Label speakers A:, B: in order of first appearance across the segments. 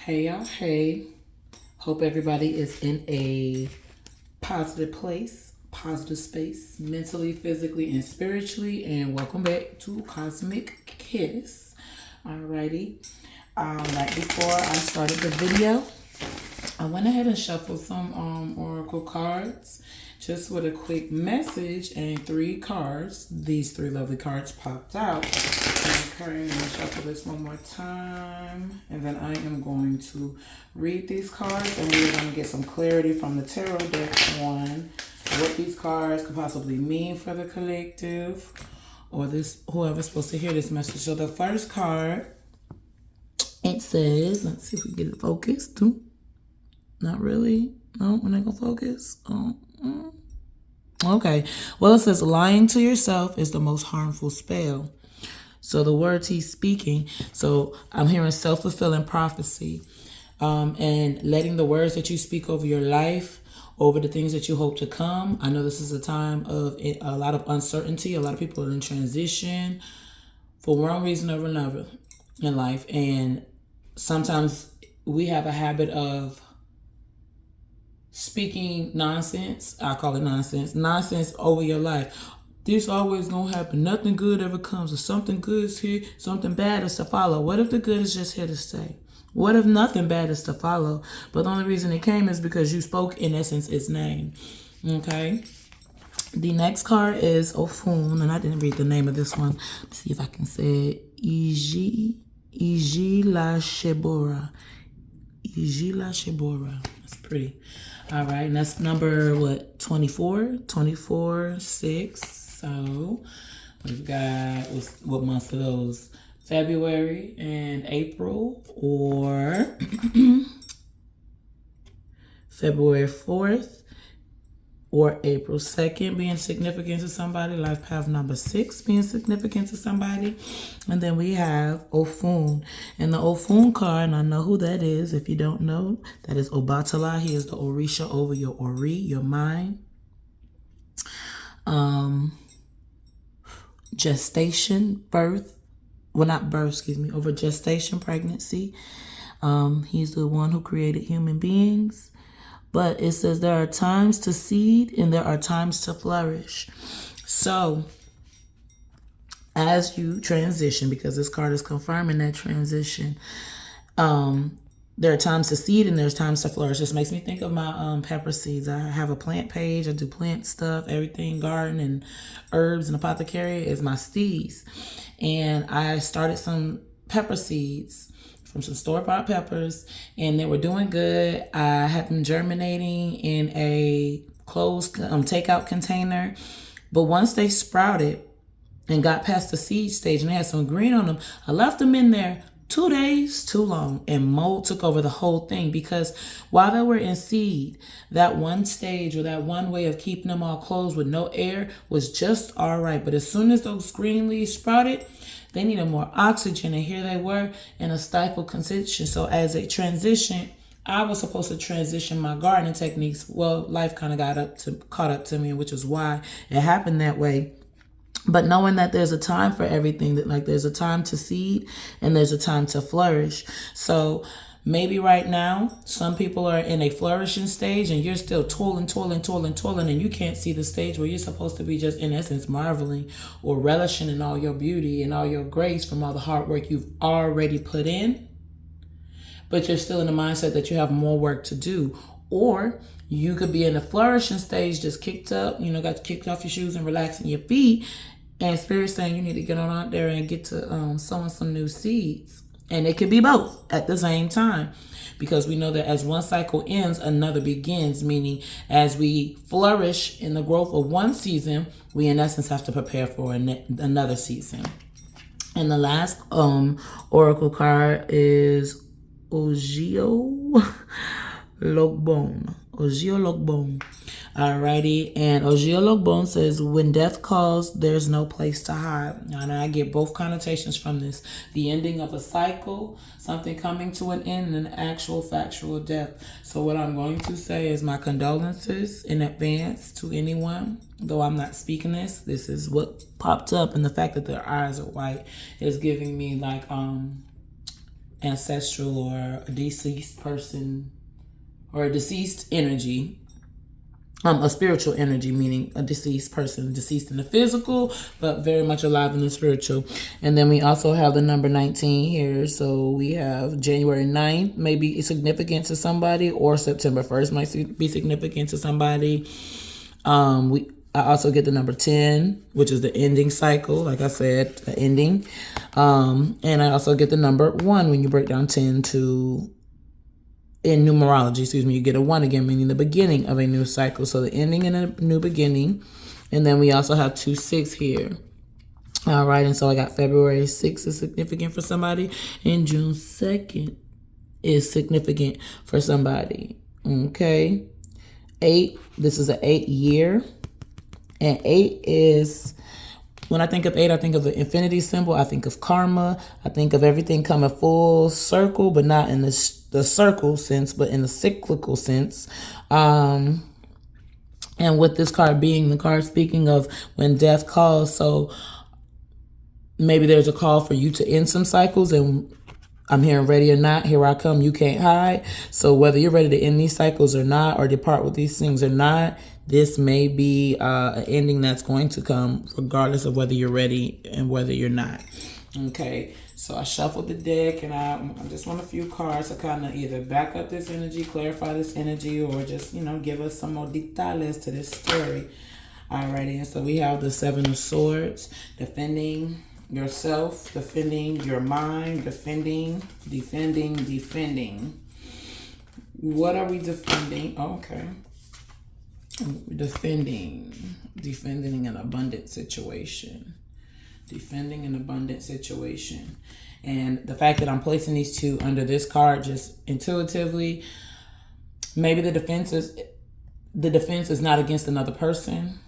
A: Hey y'all, hey. Hope everybody is in a positive place, positive space, mentally, physically, and spiritually. And welcome back to Cosmic Kiss. Alrighty. Right before I started the video, I went ahead and shuffled some oracle cards just with a quick message, and three cards, these three lovely cards popped out. Okay, I'm going to shuffle this one more time, and then I am going to read these cards, and we're going to get some clarity from the tarot deck on what these cards could possibly mean for the collective or this whoever's supposed to hear this message. So the first card, it says, let's see if we get it focused. Not really. No, we're not gonna focus. Okay. Well, it says lying to yourself is the most harmful spell. So the words he's speaking. So I'm hearing self-fulfilling prophecy, and letting the words that you speak over your life, over the things that you hope to come. I know this is a time of a lot of uncertainty. A lot of people are in transition for one reason or another in life, and sometimes we have a habit of speaking nonsense. I call it nonsense over your life. This always gonna happen. Nothing good ever comes. If something good is here, something bad is to follow. What if the good is just here to stay? What if nothing bad is to follow? But the only reason it came is because you spoke, in essence, its name. Okay. The next card is Ofun, and I didn't read the name of this one. Let's see if I can say it. Iji La Shebora. Iji La Shebora. That's pretty. All right, and that's number, 24? 24, 6. So we've got, what months are those? February and April, or February 4th or April 2nd being significant to somebody. Life path number 6 being significant to somebody. And then we have Ofun. And the Ofun card, and I know who that is. If you don't know, that is Obatala. He is the Orisha over your Ori, your mind. Gestation, birth. Well, not birth, excuse me. Over gestation, pregnancy. He's the one who created human beings. But it says there are times to seed and there are times to flourish. So as you transition, because this card is confirming that transition, there are times to seed and there's times to flourish. This makes me think of my pepper seeds. I have a plant page. I do plant stuff, everything, garden and herbs and apothecary is my seeds. And I started some pepper seeds from some store-bought peppers, and they were doing good. I had them germinating in a closed takeout container. But once they sprouted and got past the seed stage and they had some green on them, I left them in there 2 days too long, and mold took over the whole thing. Because while they were in seed, that one stage or that one way of keeping them all closed with no air was just all right. But as soon as those green leaves sprouted, they needed more oxygen, and here they were in a stifled condition. So as a transition, I was supposed to transition my gardening techniques. Well, life kind of caught up to me, which is why it happened that way. But knowing that there's a time for everything, that like there's a time to seed and there's a time to flourish. So maybe right now, some people are in a flourishing stage and you're still toiling, and you can't see the stage where you're supposed to be just, in essence, marveling or relishing in all your beauty and all your grace from all the hard work you've already put in. But you're still in the mindset that you have more work to do. Or you could be in a flourishing stage, just kicked up, got kicked off your shoes and relaxing your feet. And Spirit's saying you need to get on out there and get to sowing some new seeds. And it could be both at the same time, because we know that as one cycle ends, another begins, meaning as we flourish in the growth of one season, we in essence have to prepare for another season. And the last oracle card is Ogio Logbon. Ogio Logbon. Alrighty, and Ogio Logbon says, when death calls, there's no place to hide. And I get both connotations from this. The ending of a cycle, something coming to an end, and an actual factual death. So what I'm going to say is my condolences in advance to anyone. Though I'm not speaking this is what popped up, and the fact that their eyes are white is giving me like ancestral or a deceased person or a deceased energy. A spiritual energy, meaning a deceased person, deceased in the physical, but very much alive in the spiritual. And then we also have the number 19 here. So we have January 9th, maybe significant to somebody, or September 1st might be significant to somebody. I also get the number 10, which is the ending cycle. Like I said, the ending. And I also get the number 1 when you break down 10 to, in numerology, you get a 1 again, meaning the beginning of a new cycle. So the ending and a new beginning. And then we also have 2-6 here. All right. And so I got February 6th is significant for somebody, and June 2nd is significant for somebody. Okay. 8, this is an 8 year. And 8 is, when I think of 8, I think of the infinity symbol. I think of karma. I think of everything coming full circle, but not in the circle sense, but in the cyclical sense. And with this card being the card speaking of when death calls, so maybe there's a call for you to end some cycles, and I'm hearing ready or not, here I come, you can't hide. So whether you're ready to end these cycles or not, or depart with these things or not, this may be an ending that's going to come regardless of whether you're ready and whether you're not. Okay, so I shuffled the deck, and I just want a few cards to kind of either back up this energy, clarify this energy, or just, give us some more details to this story. Alrighty, and so we have the 7 of Swords, defending yourself, defending your mind, defending. What are we defending? Okay. Defending an abundant situation. Defending an abundant situation. And the fact that I'm placing these two under this card just intuitively, maybe the defense is not against another person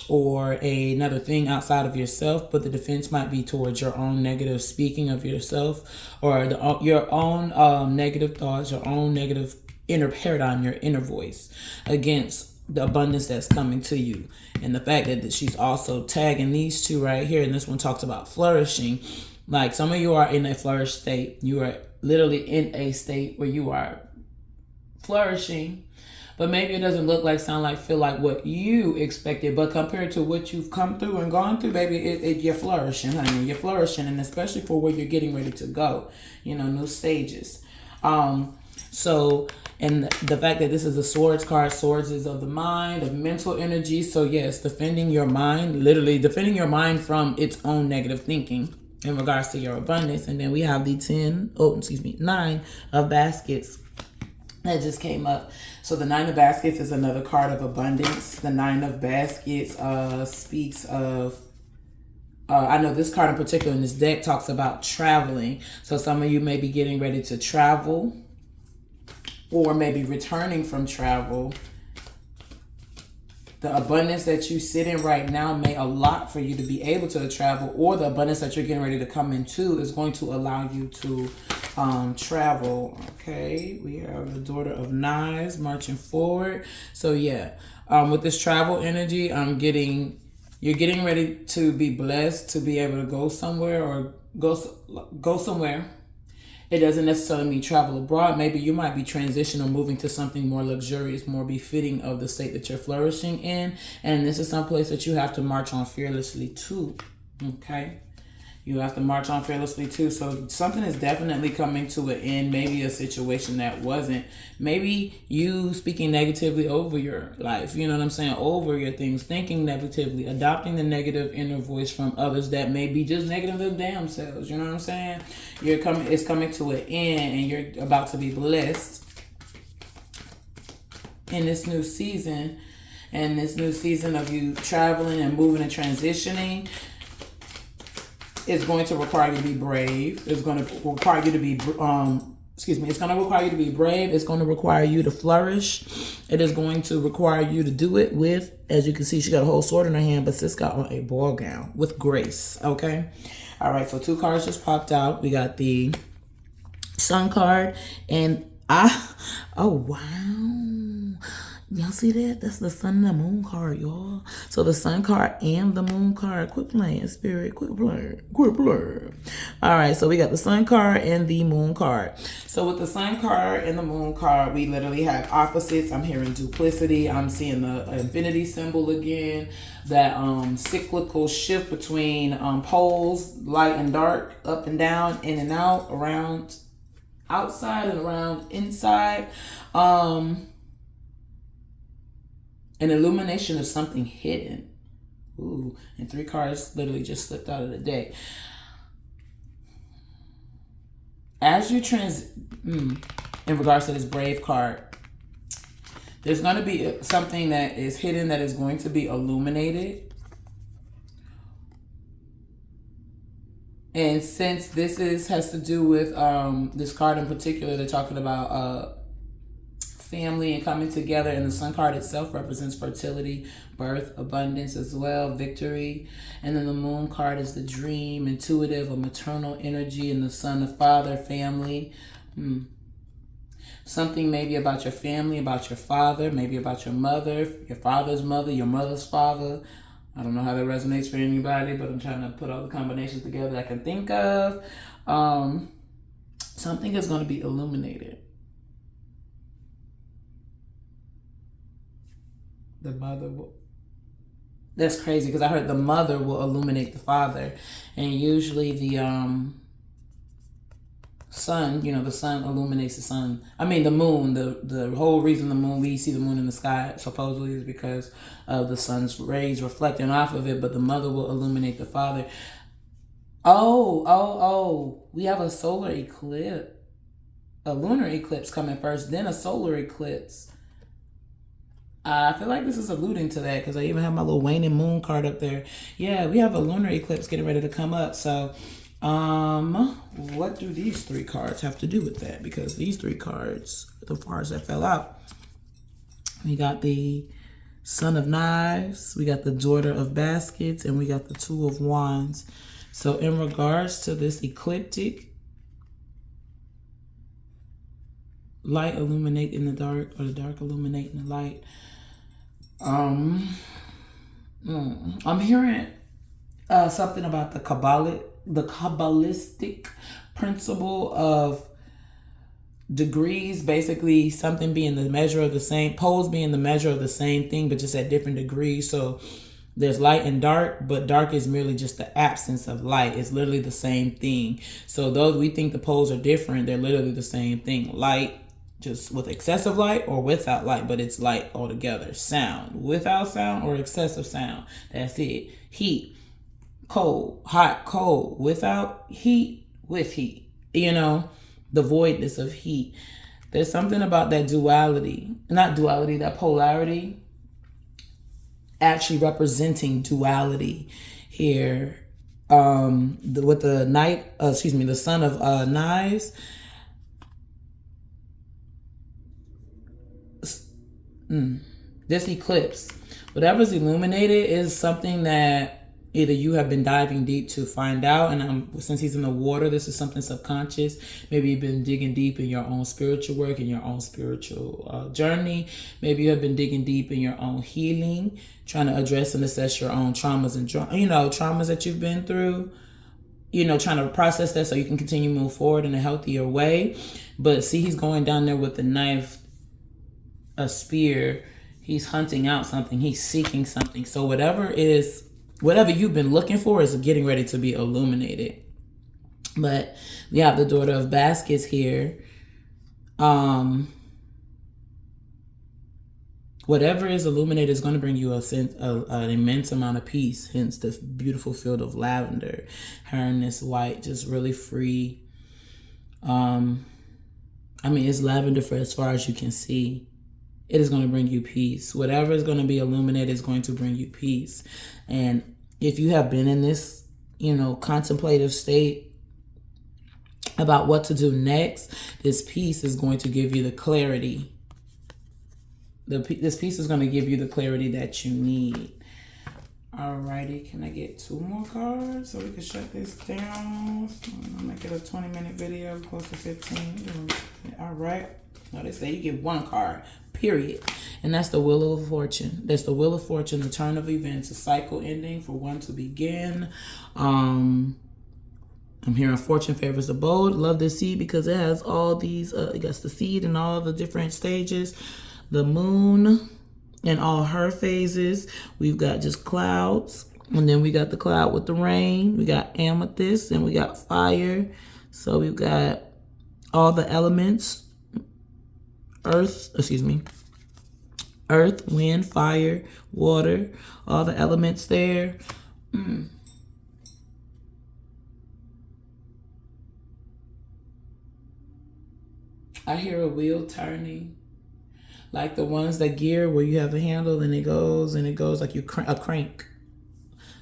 A: or another thing outside of yourself, but the defense might be towards your own negative speaking of yourself, or your own negative thoughts, your own negative inner paradigm, your inner voice against the abundance that's coming to you. And the fact that she's also tagging these two right here, and this one talks about flourishing. Like, some of you are in a flourished state. You are literally in a state where you are flourishing, but maybe it doesn't look like, sound like, feel like what you expected. But compared to what you've come through and gone through, baby, you're flourishing, honey. You're flourishing, and especially for where you're getting ready to go, new stages. So, and the fact that this is a Swords card, Swords is of the mind, of mental energy. So yes, defending your mind, literally defending your mind from its own negative thinking in regards to your abundance. And then we have the 9 of Baskets that just came up. So the 9 of Baskets is another card of abundance. The 9 of Baskets speaks of, I know this card in particular in this deck talks about traveling. So some of you may be getting ready to travel, or maybe returning from travel. The abundance that you sit in right now may allot for you to be able to travel, or the abundance that you're getting ready to come into is going to allow you to travel. Okay, we have the Daughter of Knives marching forward. So yeah, with this travel energy, you're getting ready to be blessed to be able to go somewhere, or go somewhere. It doesn't necessarily mean travel abroad. Maybe you might be transitioning or moving to something more luxurious, more befitting of the state that you're flourishing in. And this is some place that you have to march on fearlessly too. Okay? You have to march on fearlessly too. So something is definitely coming to an end. Maybe a situation that wasn't. Maybe you speaking negatively over your life. You know what I'm saying? Over your things. Thinking negatively. Adopting the negative inner voice from others that may be just negative of damn selves. You know what I'm saying? It's coming to an end, and you're about to be blessed in this new season. And this new season of you traveling and moving and transitioning, it's going to require you to be brave. It's going to require you to be, it's going to require you to be brave. It's going to require you to flourish. It is going to require you to do it with, as you can see, she got a whole sword in her hand, but sis got on a ball gown with grace. Okay. All right. So 2 cards just popped out. We got the Sun card, and oh, wow. Y'all see that? That's the sun and the moon card, y'all. So the sun card and the moon card. Quit playing, spirit. Quit playing. Quit playing. All right, so we got the sun card and the moon card. So with the sun card and the moon card, we literally have opposites. I'm hearing duplicity. I'm seeing the infinity symbol again. That cyclical shift between poles, light and dark, up and down, in and out, around, outside and around, inside. An illumination of something hidden. Ooh, and 3 cards literally just slipped out of the deck. As you in regards to this Brave card, there's going to be something that is hidden that is going to be illuminated. And since this has to do with this card in particular, they're talking about family and coming together, and the sun card itself represents fertility, birth, abundance as well, victory. And then the moon card is the dream, intuitive, a maternal energy, and the sun, the father, family. Something maybe about your family, about your father, maybe about your mother, your father's mother, your mother's father. I don't know how that resonates for anybody, but I'm trying to put all the combinations together that I can think of. Something is going to be illuminated. The mother will. That's crazy because I heard the mother will illuminate the father. And usually the sun, the sun illuminates the sun. I mean, the moon, the whole reason the moon, we see the moon in the sky supposedly is because of the sun's rays reflecting off of it, but the mother will illuminate the father. Oh, we have a solar eclipse, a lunar eclipse coming first, then a solar eclipse. I feel like this is alluding to that because I even have my little waning moon card up there. Yeah, we have a lunar eclipse getting ready to come up. So, what do these 3 cards have to do with that? Because these 3 cards, the cards that fell out, we got the Son of Knives, we got the Daughter of Baskets, and we got the Two of Wands. So, in regards to this ecliptic, light illuminate in the dark, or the dark illuminate in the light. I'm hearing something about the Kabbalistic principle of degrees, basically something being the measure of the same, poles being the measure of the same thing, but just at different degrees. So there's light and dark, but dark is merely just the absence of light. It's literally the same thing. So though we think the poles are different, they're literally the same thing. Light, just with excessive light, or without light, but it's light altogether. Sound, without sound, or excessive sound. That's it. Heat, cold, hot, cold, without heat, with heat. The voidness of heat. There's something about that duality, not duality, that polarity, actually representing duality here. With the the Son of Knives. This eclipse, whatever's illuminated, is something that either you have been diving deep to find out, and since he's in the water, this is something subconscious. Maybe you've been digging deep in your own spiritual work, in your own spiritual journey. Maybe you have been digging deep in your own healing, trying to address and assess your own traumas and traumas that you've been through. Trying to process that so you can continue to move forward in a healthier way. But see, he's going down there with the knife, a spear. He's hunting out something. He's seeking something. So whatever you've been looking for is getting ready to be illuminated. But we have the Daughter of Baskets here. Whatever is illuminated is going to bring you an immense amount of peace. Hence the beautiful field of lavender. Her in this white, just really free. It's lavender for as far as you can see. It is going to bring you peace. Whatever is going to be illuminated is going to bring you peace. And if you have been in this, contemplative state about what to do next, this peace is going to give you the clarity. This piece is going to give you the clarity that you need. Alrighty, can I get 2 more cards so we can shut this down? I'll make it a 20-minute video, close to 15. Alright. No, they say you get 1 card. period. And that's the wheel of fortune. That's the wheel of fortune, the turn of events, a cycle ending for one to begin. I'm hearing fortune favors the bold. Love this seed because it has all these, it got the seed in all the different stages. The moon in all her phases. We've got just clouds. And then we got the cloud with the rain. We got amethyst and we got fire. So we've got all the elements. Earth, wind, fire, water, all the elements there. I hear a wheel turning, like the ones that gear where you have a handle and it goes like a crank.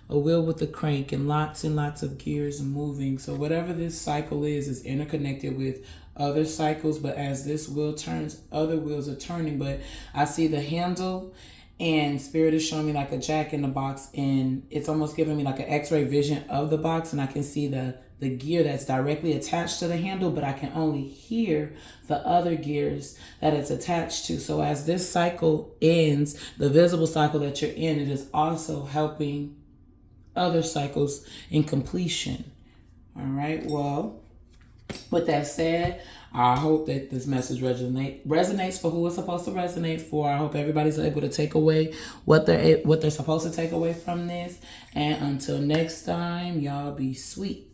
A: A wheel with a crank and lots of gears moving. So whatever this cycle is interconnected with other cycles, but as this wheel turns, other wheels are turning. But I see the handle, and Spirit is showing me like a jack in the box, and it's almost giving me like an x-ray vision of the box, and I can see the gear that's directly attached to the handle, but I can only hear the other gears that it's attached to. So as this cycle ends, the visible cycle that you're in, it is also helping other cycles in completion. All right, well, with that said, I hope that this message resonates for who it's supposed to resonate for. I hope everybody's able to take away what they're supposed to take away from this. And until next time, y'all be sweet.